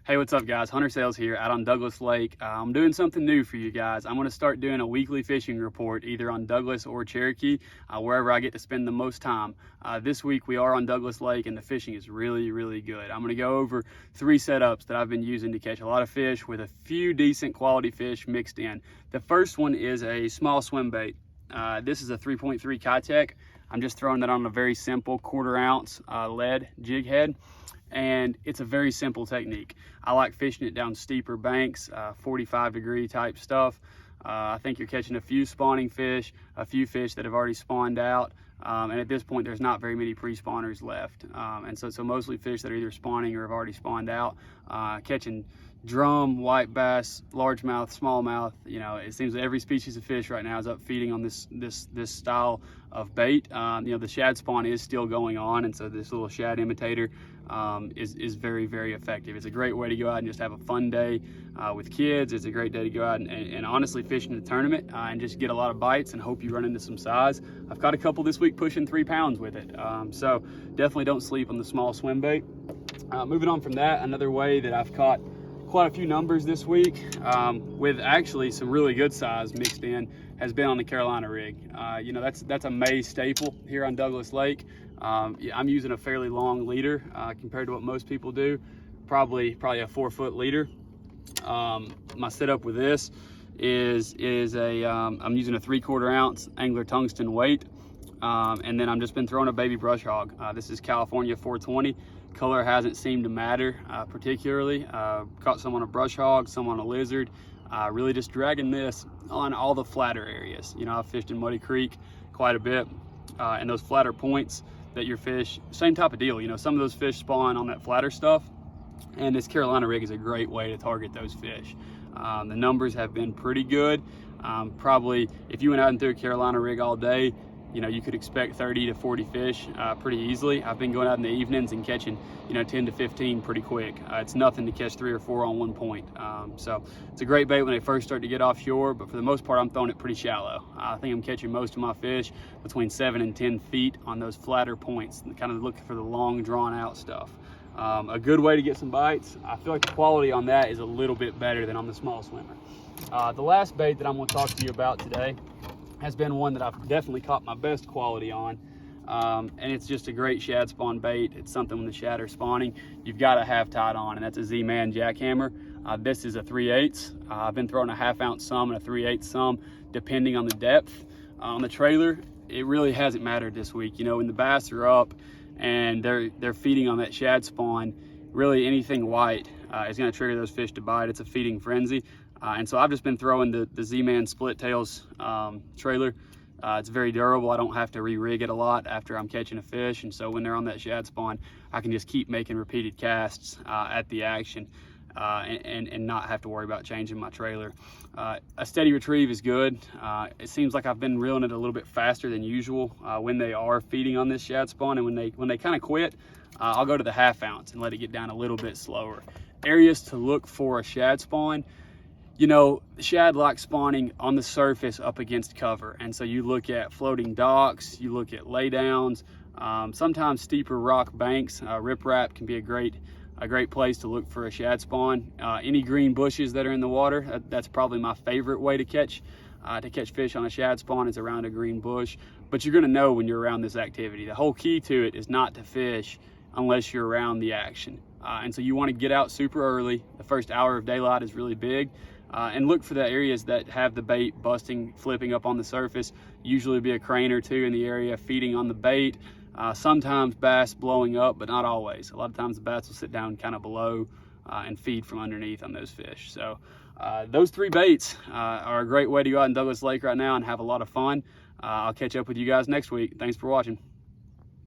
Hey, what's up guys? Hunter Sales here out on Douglas Lake. I'm doing something new for you guys. I'm going to start doing a weekly fishing report either on Douglas or Cherokee, wherever I get to spend the most time. This week we are on Douglas Lake and the fishing is really good. I'm going to go over 3 setups that I've been using to catch a lot of fish with a few decent quality fish mixed in. The first one is a small swim bait. This is a 3.3 Keitech. I'm just throwing that on a very simple 1/4 ounce lead jig head. And it's a very simple technique. I like fishing it down steeper banks, 45-degree type stuff. I think you're catching a few spawning fish, a few fish that have already spawned out, and at this point there's not very many pre-spawners left. And so mostly fish that are either spawning or have already spawned out. Catching drum, white bass, largemouth, smallmouth. You know, it seems that every species of fish right now is up feeding on this style of bait. You know, the shad spawn is still going on, and so this little shad imitator is very effective. It's a great way to go out and just have a fun day with kids. It's a great day to go out and honestly fish in the tournament and just get a lot of bites and hope you run into some size. I've caught a couple this week pushing 3 pounds with it. So definitely don't sleep on the small swim bait. Moving on from that, another way that I've caught quite a few numbers this week with actually some really good size mixed in has been on the Carolina rig. You know, that's a May staple here on Douglas Lake. I'm using a fairly long leader compared to what most people do, probably a 4-foot leader. My setup with this is I'm using a 3/4 ounce Angler Tungsten weight, and then I'm just been throwing a baby brush hog. This is California 420. Color hasn't seemed to matter particularly. Caught some on a brush hog, some on a lizard. Really just dragging this on all the flatter areas. You know, I've fished in Muddy Creek quite a bit, and those flatter points that your fish, same type of deal. You know, some of those fish spawn on that flatter stuff, and this Carolina rig is a great way to target those fish. The numbers have been pretty good. Probably if you went out and threw a Carolina rig all day, you know, you could expect 30 to 40 fish pretty easily. I've been going out in the evenings and catching, you know, 10 to 15 pretty quick. It's nothing to catch 3 or 4 on one point. So it's a great bait when they first start to get offshore, but for the most part, I'm throwing it pretty shallow. I think I'm catching most of my fish between 7 and 10 feet on those flatter points, and kind of looking for the long drawn out stuff. A good way to get some bites. I feel like the quality on that is a little bit better than on the small swimmer. The last bait that I'm going to talk to you about today has been one that I've definitely caught my best quality on, and it's just a great shad spawn bait. It's something when the shad are spawning you've got to have tied on, and that's a ZMan Jackhammer. This is a 3/8. I've been throwing a 1/2 ounce some and a 3/8 some depending on the depth. On the trailer, it really hasn't mattered this week. You know, when the bass are up and they're feeding on that shad spawn, really anything white is going to trigger those fish to bite. It's a feeding frenzy. And so I've just been throwing the ZMan Split Tails trailer. It's very durable. I don't have to re-rig it a lot after I'm catching a fish. And so when they're on that shad spawn, I can just keep making repeated casts at the action and not have to worry about changing my trailer. A steady retrieve is good. It seems like I've been reeling it a little bit faster than usual when they are feeding on this shad spawn. And when they kind of quit, I'll go to the 1/2 ounce and let it get down a little bit slower. Areas to look for a shad spawn. You know, shad like spawning on the surface up against cover. And so you look at floating docks, you look at laydowns, sometimes steeper rock banks. Riprap can be a great place to look for a shad spawn. Any green bushes that are in the water, that's probably my favorite way to catch fish on a shad spawn is around a green bush. But you're gonna know when you're around this activity. The whole key to it is not to fish unless you're around the action. And so you wanna get out super early. The first hour of daylight is really big. And look for the areas that have the bait busting, flipping up on the surface. Usually be a crane or 2 in the area feeding on the bait. Sometimes bass blowing up, but not always. A lot of times the bass will sit down kind of below and feed from underneath on those fish. So those 3 baits are a great way to go out in Douglas Lake right now and have a lot of fun. I'll catch up with you guys next week. Thanks for watching.